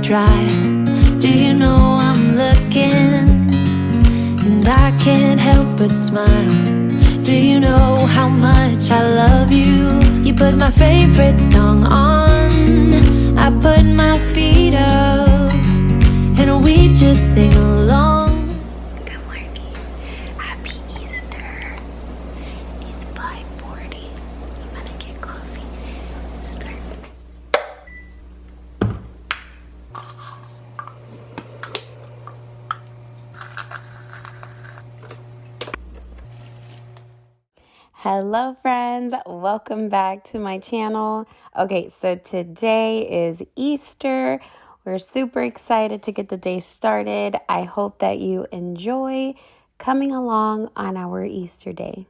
dry. Do you know I'm looking, and I can't help but smile? Do you know how much I love you? You put my favorite song on, I put my feet up, and we just sing along. Good morning. Happy Easter. It's 5:40. I'm gonna get coffee and start. Hello friends, welcome back to my channel. Okay, so today is Easter. We're super excited to get the day started. I hope that you enjoy coming along on our Easter day.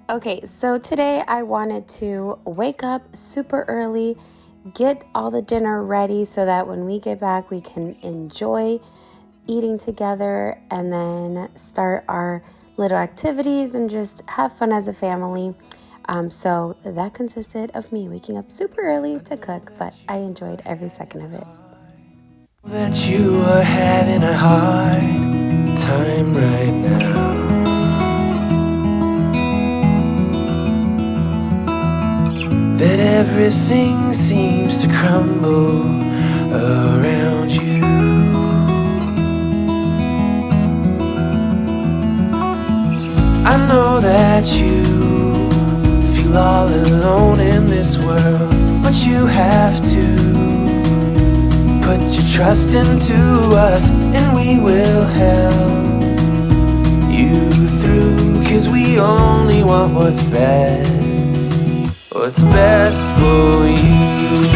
Okay, so today I wanted to wake up super early, get all the dinner ready so that when we get back we can enjoy eating together and then start our little activities and just have fun as a family. So that consisted of me waking up super early to cook, but I enjoyed every second of it. That you are having a hard time right now. That everything seems to crumble around you. I know that you feel all alone in this world, but you have to put your trust into us, and we will help you through, 'cause we only want what's best. What's best for you?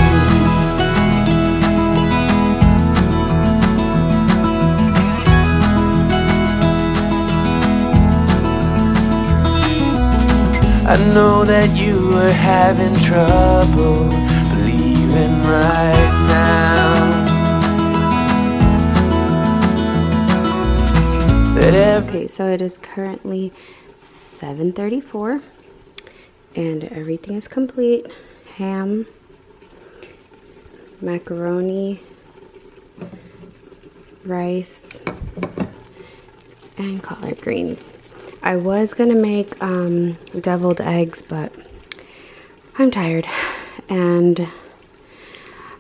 I know that you are having trouble believing right now that Okay, so it is currently 7:34. And everything is complete. Ham, macaroni, rice, and collard greens. I was gonna make deviled eggs, but I'm tired, and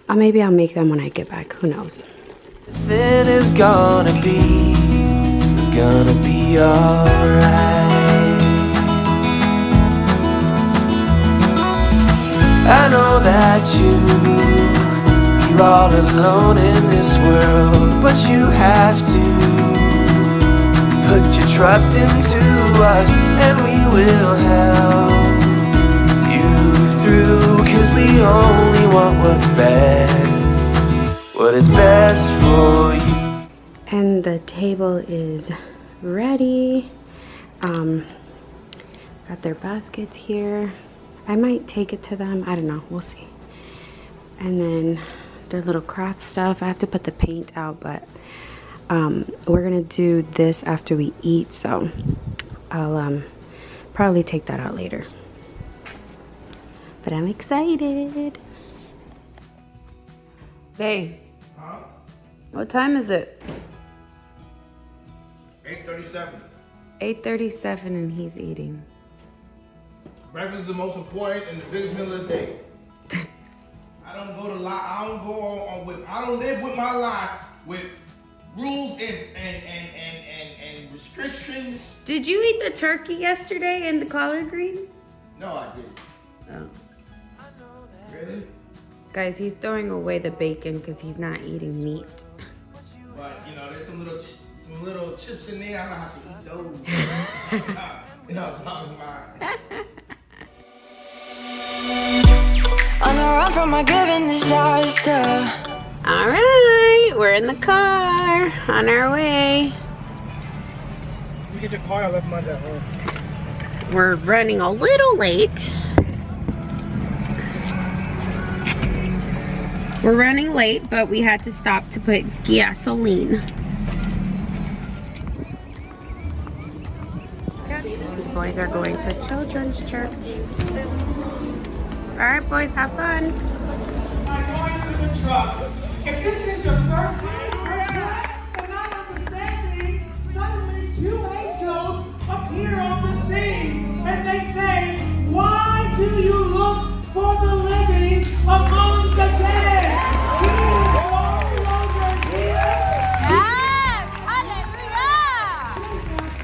maybe I'll make them when I get back. Who knows? It is gonna be, it's gonna be alright. I know that you feel all alone in this world, but you have to put your trust into us, and we will help you through, 'cause we only want what's best, what is best for you. And the table is ready. Got their baskets here. I might take it to them. I don't know. We'll see. And then their little craft stuff. I have to put the paint out, but we're going to do this after we eat. So I'll probably take that out later. But I'm excited. Hey. Huh? What time is it? 8:37. 8:37 and he's eating. Breakfast is the most important and the biggest meal of the day. I don't live with my life with rules and restrictions. Did you eat the turkey yesterday and the collard greens? No, I didn't. Oh. Really? Guys, he's throwing away the bacon because he's not eating meat. But there's some little chips in there. I'm gonna have to eat those. You know what I'm talking about. On a run from my given disaster. All right, we're in the car on our way. You get your car, I left mine at home. We're running a little late. We're running late, but we had to stop to put gasoline. The boys are going to children's church. Alright, boys, have fun. Going to the trucks. If this is your first time, perhaps, and not understanding, suddenly two angels appear on the scene as they say, "Why do you look for the living among the dead? He is no longer here. Yes! Hallelujah!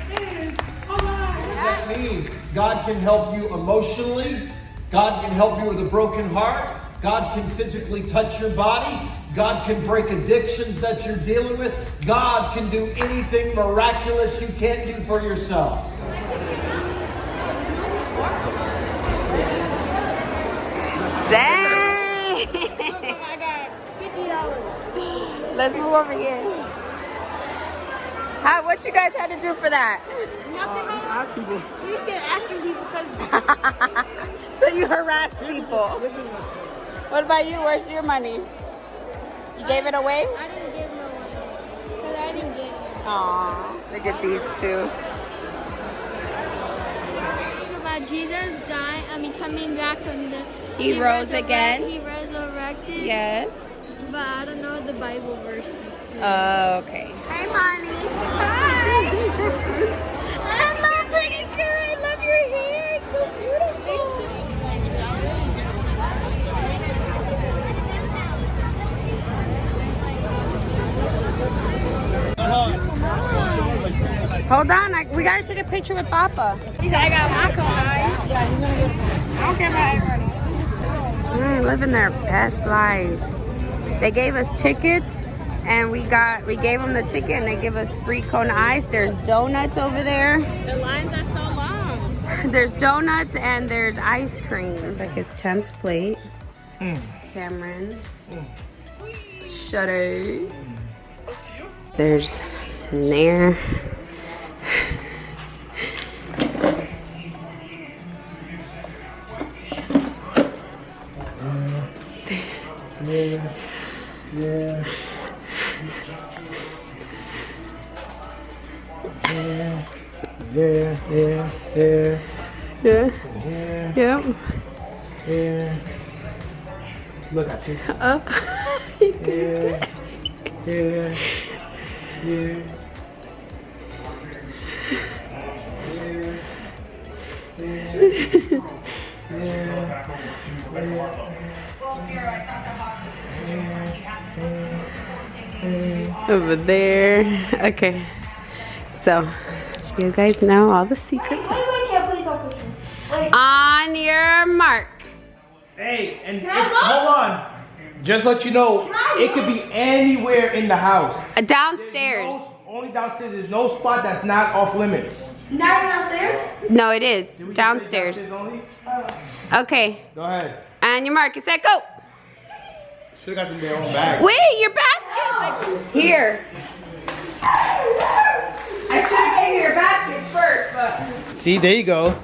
Jesus is alive." What does that mean? God can help you emotionally. God can help you with a broken heart. God can physically touch your body. God can break addictions that you're dealing with. God can do anything miraculous you can't do for yourself. Dang! I got $50. Let's move over here. What you guys had to do for that? Nothing. Ask people. We just get asking people because. So you harass people. What about you? Where's your money? You gave it away? I didn't give no one because I didn't get it. Aww, look at these two. Think about Jesus dying. Coming back from the. He rose again? He resurrected. Yes. But I don't know the Bible verses. Okay. Hey, Monty. Hi. Hello, pretty girl. I love your hair. It's so beautiful. Hold on, we gotta take a picture with Papa. I got my card. I don't care about everybody. Living their best life. They gave us tickets, and we gave them the ticket, and they give us free cone ice. There's donuts over there. The lines are so long. There's donuts and there's ice cream. It's like his 10th plate. Cameron. Shudder. There's Nair. Yeah. Yep. Yeah. Look at you. Up. Yeah. Over there. Okay. So, you guys know all the secrets. On your mark. Hey, and hold on. Just let you know, it could be anywhere in the house. Downstairs. Only downstairs. There's no spot that's not off limits. Not downstairs? No, it is. Did we just say Downstairs. only? Okay. Go ahead. And your mark. Is that go? Should've got them their own bags. Wait, your basket. Here. I should have gave you your basket first, but. See, there you go.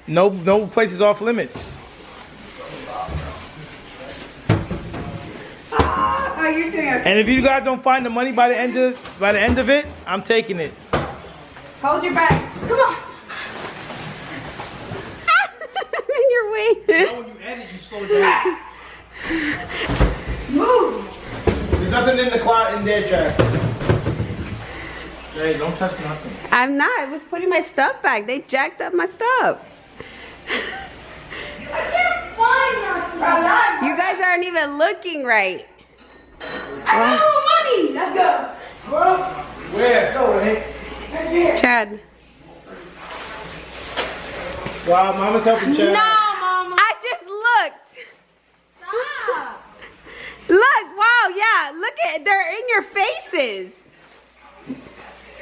No places off limits. Oh, you're doing okay. And if you guys don't find the money by the end of it, I'm taking it. Hold your bag. Come on. I'm in your way. When you edit, you slow down. Move. There's nothing in the closet in there, Jack. Hey, don't touch nothing. I'm not. I was putting my stuff back. They jacked up my stuff. I can't find nothing. You guys aren't even looking right. I got no money. Let's go. Where? Go, man. Right here. Chad. Wow, Mama's helping Chad. No, Mama. I just looked. Stop. Look. Wow. Yeah. Look at. They're in your faces.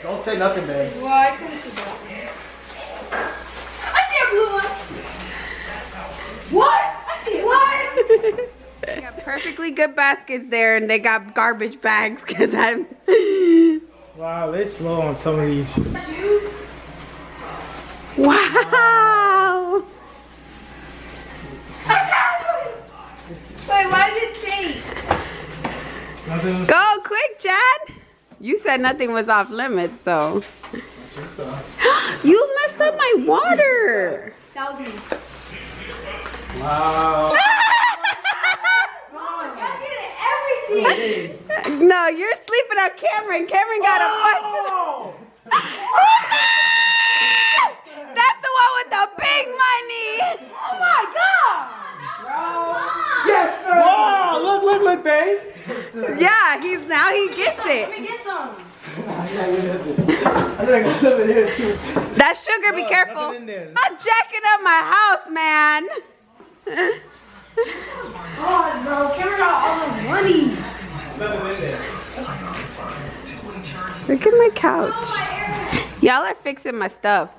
Don't say nothing, man. Well, I couldn't see that. I see a blue one. What? I see what? They got perfectly good baskets there, and they got garbage bags because I'm. Wow, they're slow on some of these. Wow. Go quick, Chad. You said nothing was off limits, so. You messed up my water. That was me. Wow. Oh, Jack did everything. No, you're sleeping on Cameron. Cameron got a bunch of. That's the one with the big money. Oh my god. Yes, sir. Wow, look, babe. Yeah, he gets Let it. me get some. I think I got some in here too. That sugar, be careful. nothing in there. Not jacking up my house, man. God, bro. Cameron got all the money. Nothing in there. Look at my couch. Y'all are fixing my stuff.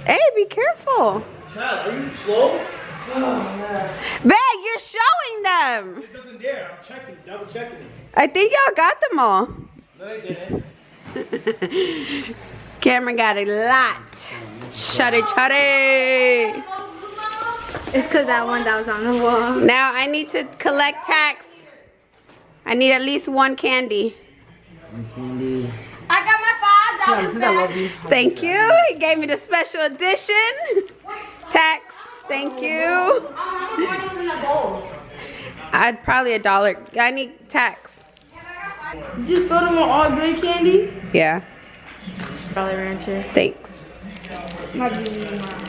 Hey, be careful. Chad, are you slow? Bag, you're showing them. It doesn't dare. I'm checking, double checking it. I think y'all got them all. No, they didn't. Cameron got a lot. Shut it. It's because that one that was on the wall. Now I need to collect tax. I need at least one candy. I got my $5 back. Thank you. He gave me the special edition. Tax. Thank you. How much money was in the bowl? I'd probably $1. I need tax. Just put them on all good candy. Yeah. Jolly Rancher. Thanks.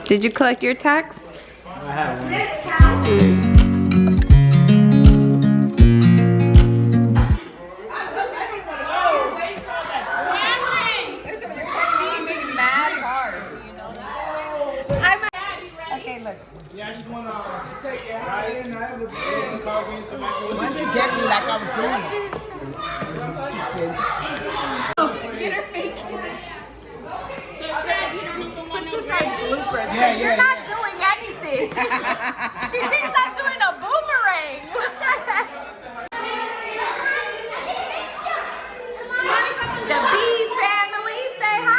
Did you collect your tax? I have one. There's a cow. Yeah, I just want to take your rice and have a coffee and some macaroni. Why'd you get me like I was doing it? You're not doing anything. She thinks I'm doing a boomerang. The Bee family, say hi.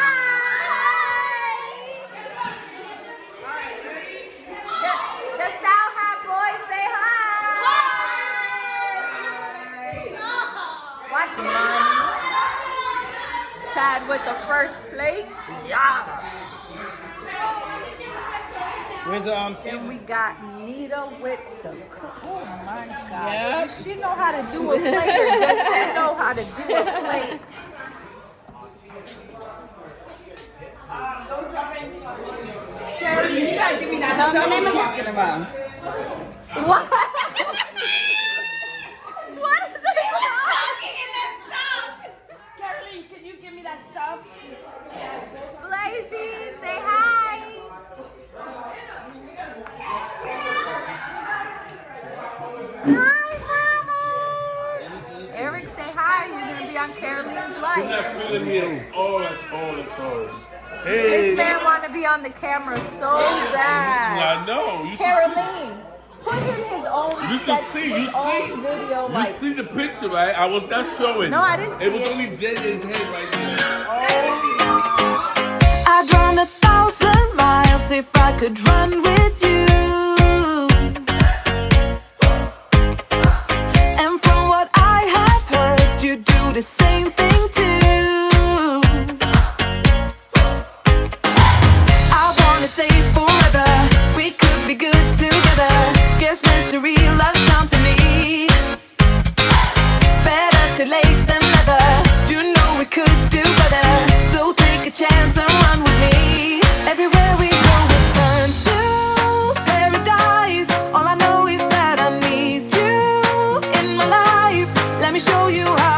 The SALHAB boys, say hi. Watch Mommy. Chad with the first plate. Yeah. Where's the Then we got Nita with the cook. Oh my God. Does she know how to do a plate or does she know how to do a plate? You gotta give me that stuff I'm talking about. What? What is it? Caroline, can you give me that stuff? Blazy, say hi. Hi, Mama. Eric, say hi. You're gonna be on Caroline's life. You're not feeling me at all, at all. This Hey, man want to be on the camera so bad. I know. You Caroline, put in his own. should see. You see. Video, You like, see the picture, right? I was not showing. No, I didn't It was see it. only JJ's head right there. I'd run 1,000 miles if I could run with you. And from what I have heard, you do the same thing too. I wanna say forever, we could be good together. Guess misery loves company. Better too late than never. You know we could do better. So take a chance and run with me. Everywhere we go, we turn to paradise. All I know is that I need you in my life. Let me show you how.